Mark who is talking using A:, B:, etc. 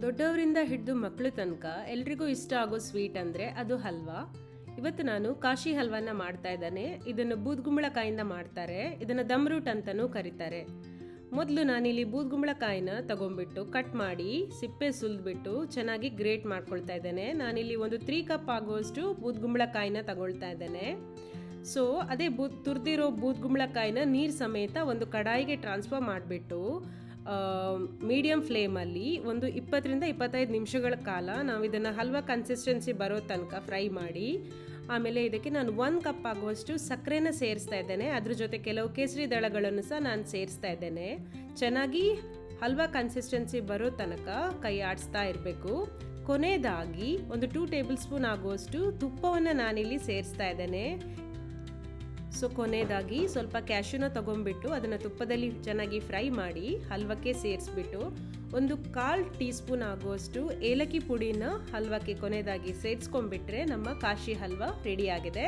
A: ದೊಡ್ಡವರಿಂದ ಹಿಡಿದು ಮಕ್ಕಳು ತನಕ ಎಲ್ರಿಗೂ ಇಷ್ಟ ಆಗೋ ಸ್ವೀಟ್ ಅಂದರೆ ಅದು ಹಲ್ವಾ. ಇವತ್ತು ನಾನು ಕಾಶಿ ಹಲ್ವಾನ ಮಾಡ್ತಾ ಇದ್ದಾನೆ. ಇದನ್ನು ಬೂದ್ಗುಂಬಳಕಾಯಿಂದ ಮಾಡ್ತಾರೆ. ಇದನ್ನು ದಮ್ ರೂಟ್ ಅಂತಲೂ ಕರೀತಾರೆ. ಮೊದಲು ನಾನಿಲ್ಲಿ ಬೂದ್ಗುಂಬಳಕಾಯಿನ ತಗೊಂಡ್ಬಿಟ್ಟು ಕಟ್ ಮಾಡಿ ಸಿಪ್ಪೆ ಸುಲಿದ್ಬಿಟ್ಟು ಚೆನ್ನಾಗಿ ಗ್ರೇಟ್ ಮಾಡ್ಕೊಳ್ತಾ ಇದ್ದೇನೆ. ನಾನಿಲ್ಲಿ ಒಂದು 3 ಕಪ್ ಆಗುವಷ್ಟು ಬೂದ್ಗುಂಬಳಕಾಯಿನ ತಗೊಳ್ತಾ ಇದ್ದೇನೆ. ಸೊ ಅದೇ ತುರಿದಿರೋ ಬೂದ್ಗುಂಬಳಕಾಯಿನ ನೀರು ಸಮೇತ ಒಂದು ಕಡಾಯಿಗೆ ಟ್ರಾನ್ಸ್ಫರ್ ಮಾಡಿಬಿಟ್ಟು ಮೀಡಿಯಂ ಫ್ಲೇಮಲ್ಲಿ ಒಂದು 20ರಿಂದ 25 ನಿಮಿಷಗಳ ಕಾಲ ನಾವು ಇದನ್ನು ಹಲ್ವಾ ಕನ್ಸಿಸ್ಟೆನ್ಸಿ ಬರೋ ತನಕ ಫ್ರೈ ಮಾಡಿ, ಆಮೇಲೆ ಇದಕ್ಕೆ ನಾನು 1 ಕಪ್ ಆಗುವಷ್ಟು ಸಕ್ಕರೆನ ಸೇರಿಸ್ತಾ ಇದ್ದೇನೆ. ಅದ್ರ ಜೊತೆ ಕೆಲವು ಕೇಸರಿ ದಳಗಳನ್ನು ಸಹ ನಾನು ಸೇರಿಸ್ತಾ ಇದ್ದೇನೆ. ಚೆನ್ನಾಗಿ ಹಲ್ವಾ ಕನ್ಸಿಸ್ಟೆನ್ಸಿ ಬರೋ ತನಕ ಕೈ ಆಡಿಸ್ತಾ ಇರಬೇಕು. ಕೊನೆಯದಾಗಿ ಒಂದು 2 ಟೇಬಲ್ ಸ್ಪೂನ್ ಆಗುವಷ್ಟು ತುಪ್ಪವನ್ನು ನಾನಿಲ್ಲಿ ಸೇರಿಸ್ತಾ ಇದ್ದೇನೆ. ಸೊ ಕೊನೆಯದಾಗಿ ಸ್ವಲ್ಪ ಕ್ಯಾಶ್ಯೂನ ತೊಗೊಂಡ್ಬಿಟ್ಟು ಅದನ್ನು ತುಪ್ಪದಲ್ಲಿ ಚೆನ್ನಾಗಿ ಫ್ರೈ ಮಾಡಿ ಹಲ್ವಕ್ಕೆ ಸೇರಿಸ್ಬಿಟ್ಟು ಒಂದು 1/4 ಟೀ ಸ್ಪೂನ್ ಆಗುವಷ್ಟು ಏಲಕ್ಕಿ ಪುಡಿನ ಹಲ್ವಕ್ಕೆ ಕೊನೆಯದಾಗಿ ಸೇರಿಸ್ಕೊಂಡ್ಬಿಟ್ರೆ ನಮ್ಮ ಕಾಶಿ ಹಲ್ವಾ ರೆಡಿಯಾಗಿದೆ.